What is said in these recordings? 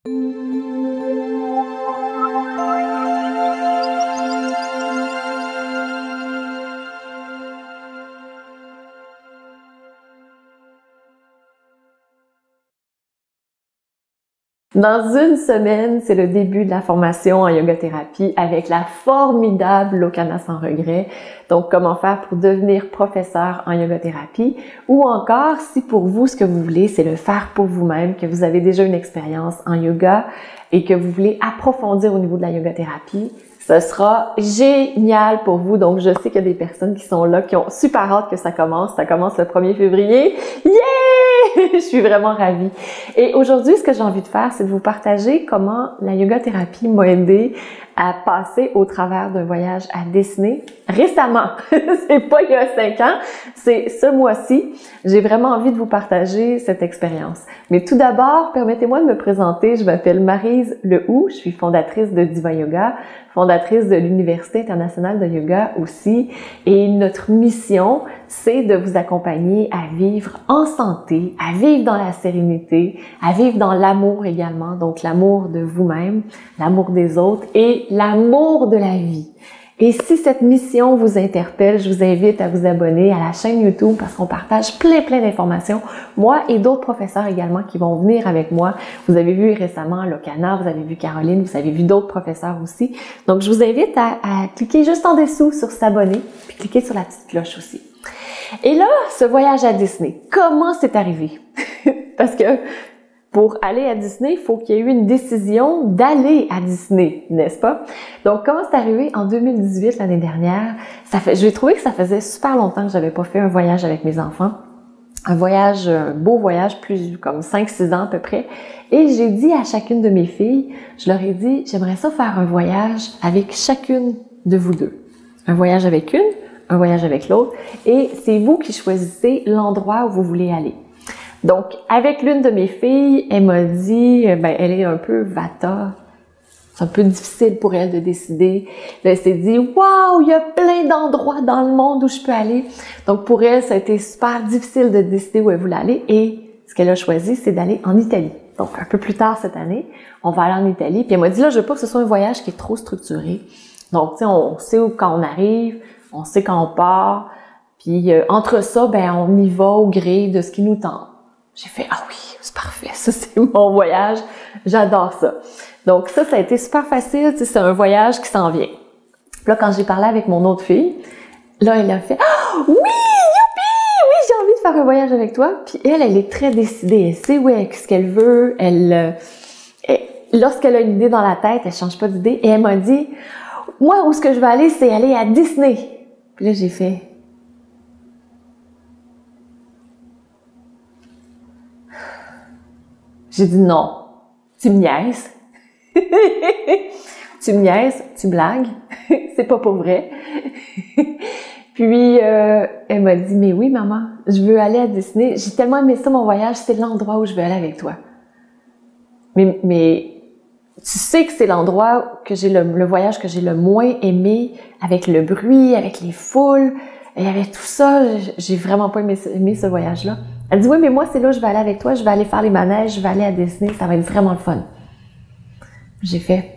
Dans une semaine, c'est le début de la formation en yoga thérapie avec la formidable Lokana sans regret. Donc, comment faire pour devenir professeur en yoga thérapie, ou encore, si pour vous, ce que vous voulez, c'est le faire pour vous-même, que vous avez déjà une expérience en yoga et que vous voulez approfondir au niveau de la yoga thérapie, ce sera génial pour vous. Donc, je sais qu'il y a des personnes qui sont là, qui ont super hâte que ça commence. Ça commence le 1er février. Yeah! Je suis vraiment ravie. Et aujourd'hui, ce que j'ai envie de faire, c'est de vous partager comment la yoga thérapie m'a aidé à passer au travers d'un voyage à Disney récemment. C'est pas il y a 5 ans, c'est ce mois-ci. J'ai vraiment envie de vous partager cette expérience. Mais tout d'abord, permettez-moi de me présenter. Je m'appelle Maryse Lehoux, je suis fondatrice de Diva Yoga, fondatrice de l'Université internationale de yoga aussi. Et notre mission, c'est de vous accompagner à vivre en santé, à vivre dans la sérénité, à vivre dans l'amour également. Donc l'amour de vous-même, l'amour des autres et l'amour de la vie. Et si cette mission vous interpelle, je vous invite à vous abonner à la chaîne YouTube parce qu'on partage plein d'informations. Moi et d'autres professeurs également qui vont venir avec moi. Vous avez vu récemment Lokana, vous avez vu Caroline, vous avez vu d'autres professeurs aussi. Donc, je vous invite à cliquer juste en dessous sur s'abonner, puis cliquer sur la petite cloche aussi. Et là, ce voyage à Disney, comment c'est arrivé? Parce que pour aller à Disney, il faut qu'il y ait eu une décision d'aller à Disney, n'est-ce pas? Donc, comment c'est arrivé en 2018, l'année dernière? J'ai trouvé que ça faisait super longtemps que j'avais pas fait un voyage avec mes enfants. Un beau voyage, plus comme 5-6 ans à peu près. Et j'ai dit à chacune de mes filles, je leur ai dit, j'aimerais ça faire un voyage avec chacune de vous deux. Un voyage avec une, un voyage avec l'autre. Et c'est vous qui choisissez l'endroit où vous voulez aller. Donc, avec l'une de mes filles, elle m'a dit, elle est un peu vata. C'est un peu difficile pour elle de décider. Là, elle s'est dit, waouh, il y a plein d'endroits dans le monde où je peux aller. Donc, pour elle, ça a été super difficile de décider où elle voulait aller. Et ce qu'elle a choisi, c'est d'aller en Italie. Donc, un peu plus tard cette année, on va aller en Italie. Puis elle m'a dit, là, je veux pas que ce soit un voyage qui est trop structuré. Donc, tu sais, on sait où quand on arrive, on sait quand on part. Puis, entre ça, on y va au gré de ce qui nous tente. J'ai fait, ah oui, c'est parfait, ça c'est mon voyage, j'adore ça. Donc ça a été super facile, tu sais, c'est un voyage qui s'en vient. Puis là, quand j'ai parlé avec mon autre fille, là, elle a fait, ah oui, youpi, oui, j'ai envie de faire un voyage avec toi. Puis elle est très décidée, elle sait ce qu'elle veut, lorsqu'elle a une idée dans la tête, elle change pas d'idée. Et elle m'a dit, moi, où ce que je veux aller, c'est aller à Disney. Puis là, j'ai fait, j'ai dit non, tu me niaises. Tu me niaises, tu blagues, c'est pas pour vrai. Puis, elle m'a dit, mais oui, maman, je veux aller à Disney. J'ai tellement aimé ça, mon voyage, c'est l'endroit où je veux aller avec toi. Mais tu sais que c'est l'endroit que j'ai le voyage que j'ai le moins aimé, avec le bruit, avec les foules, et avec tout ça, j'ai vraiment pas aimé ce voyage-là. Elle dit, oui, mais moi, c'est là où je vais aller avec toi, je vais aller faire les manèges, je vais aller à Disney, ça va être vraiment le fun. J'ai fait,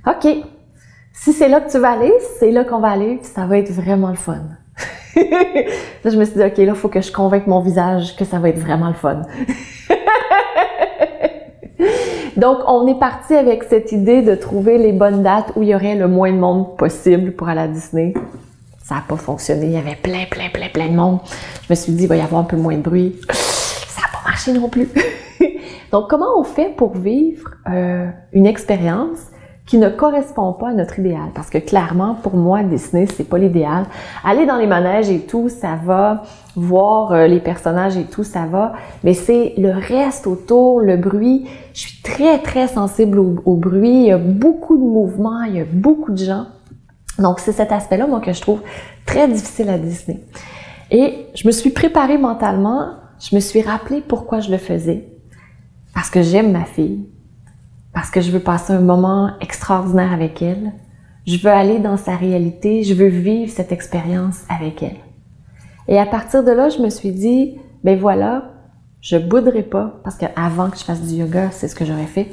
OK, si c'est là que tu vas aller, c'est là qu'on va aller, puis ça va être vraiment le fun. Là, je me suis dit, OK, là, il faut que je convainque mon visage que ça va être vraiment le fun. Donc, on est parti avec cette idée de trouver les bonnes dates où il y aurait le moins de monde possible pour aller à Disney. Ça n'a pas fonctionné. Il y avait plein de monde. Je me suis dit, il va y avoir un peu moins de bruit. Ça n'a pas marché non plus. Donc, comment on fait pour vivre une expérience qui ne correspond pas à notre idéal? Parce que clairement, pour moi, Disney, c'est pas l'idéal. Aller dans les manèges et tout, ça va. Voir les personnages et tout, ça va. Mais c'est le reste autour, le bruit. Je suis très sensible au bruit. Il y a beaucoup de mouvements, il y a beaucoup de gens. Donc, c'est cet aspect-là, moi, que je trouve très difficile à Disney. Et je me suis préparée mentalement, je me suis rappelé pourquoi je le faisais. Parce que j'aime ma fille, parce que je veux passer un moment extraordinaire avec elle. Je veux aller dans sa réalité, je veux vivre cette expérience avec elle. Et à partir de là, je me suis dit, ben voilà, je bouderai pas, parce qu'avant que je fasse du yoga, c'est ce que j'aurais fait.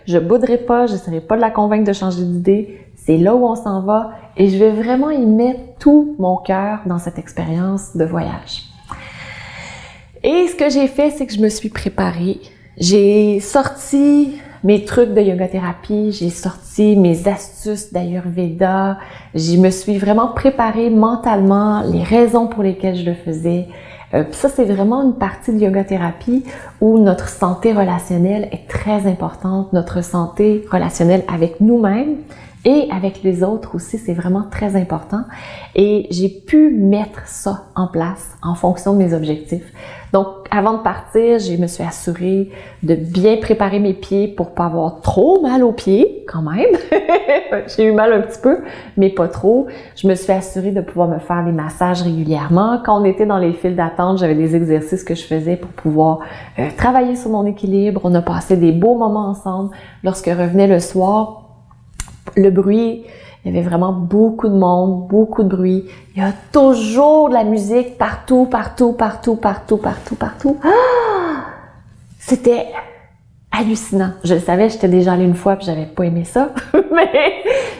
Je bouderai pas, j'essaierai pas de la convaincre de changer d'idée. C'est là où on s'en va et je vais vraiment y mettre tout mon cœur dans cette expérience de voyage. Et ce que j'ai fait, c'est que je me suis préparée. J'ai sorti mes trucs de yoga thérapie, j'ai sorti mes astuces d'Ayurveda, je me suis vraiment préparée mentalement les raisons pour lesquelles je le faisais. Ça, c'est vraiment une partie de yoga thérapie où notre santé relationnelle est très importante, notre santé relationnelle avec nous-mêmes et avec les autres aussi, c'est vraiment très important. Et j'ai pu mettre ça en place en fonction de mes objectifs. Donc, avant de partir, je me suis assurée de bien préparer mes pieds pour pas avoir trop mal aux pieds, quand même. J'ai eu mal un petit peu, mais pas trop. Je me suis assurée de pouvoir me faire des massages régulièrement. Quand on était dans les files d'attente, j'avais des exercices que je faisais pour pouvoir travailler sur mon équilibre. On a passé des beaux moments ensemble. Lorsque revenait le soir, le bruit, il y avait vraiment beaucoup de monde, beaucoup de bruit. Il y a toujours de la musique partout, partout, partout, partout, partout, partout. Ah! C'était hallucinant. Je le savais, j'étais déjà allée une fois puis j'avais pas aimé ça.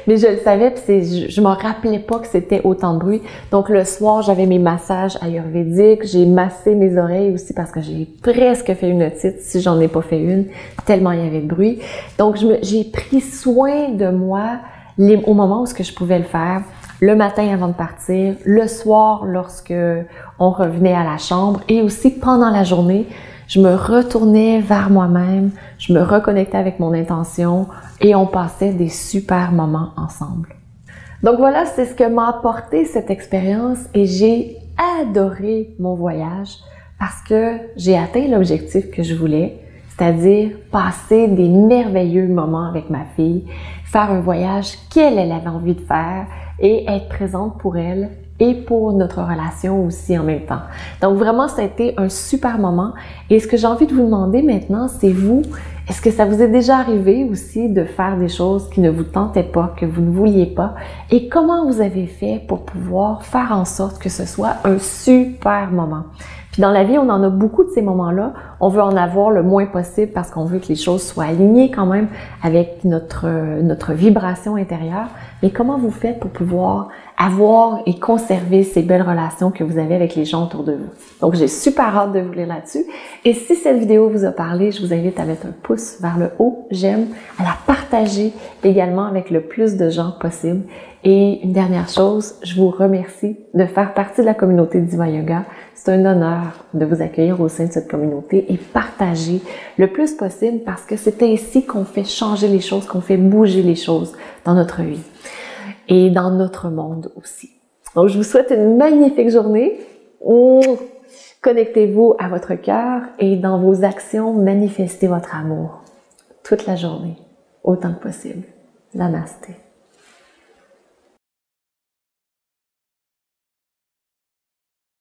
mais je le savais puis je m'en rappelais pas que c'était autant de bruit. Donc le soir, j'avais mes massages ayurvédiques. J'ai massé mes oreilles aussi parce que j'ai presque fait une otite si j'en ai pas fait une, tellement il y avait de bruit. Donc j'ai pris soin de moi au moment où je pouvais le faire, le matin avant de partir, le soir lorsque on revenait à la chambre et aussi pendant la journée, je me retournais vers moi-même, je me reconnectais avec mon intention et on passait des super moments ensemble. Donc voilà, c'est ce que m'a apporté cette expérience et j'ai adoré mon voyage parce que j'ai atteint l'objectif que je voulais, c'est-à-dire passer des merveilleux moments avec ma fille, faire un voyage qu'elle avait envie de faire et être présente pour elle et pour notre relation aussi en même temps. Donc vraiment, ça a été un super moment. Et ce que j'ai envie de vous demander maintenant, c'est vous, est-ce que ça vous est déjà arrivé aussi de faire des choses qui ne vous tentaient pas, que vous ne vouliez pas? Et comment vous avez fait pour pouvoir faire en sorte que ce soit un super moment? Puis dans la vie, on en a beaucoup de ces moments-là. On veut en avoir le moins possible parce qu'on veut que les choses soient alignées quand même avec notre vibration intérieure. Mais comment vous faites pour pouvoir avoir et conserver ces belles relations que vous avez avec les gens autour de vous? Donc, j'ai super hâte de vous lire là-dessus. Et si cette vidéo vous a parlé, je vous invite à mettre un pouce vers le haut, j'aime, à la partager également avec le plus de gens possible. Et une dernière chose, je vous remercie de faire partie de la communauté Diva Yoga. C'est un honneur de vous accueillir au sein de cette communauté et partager le plus possible parce que c'est ainsi qu'on fait changer les choses, qu'on fait bouger les choses dans notre vie et dans notre monde aussi. Donc, je vous souhaite une magnifique journée. Connectez-vous à votre cœur et dans vos actions, manifestez votre amour toute la journée, autant que possible. Namasté.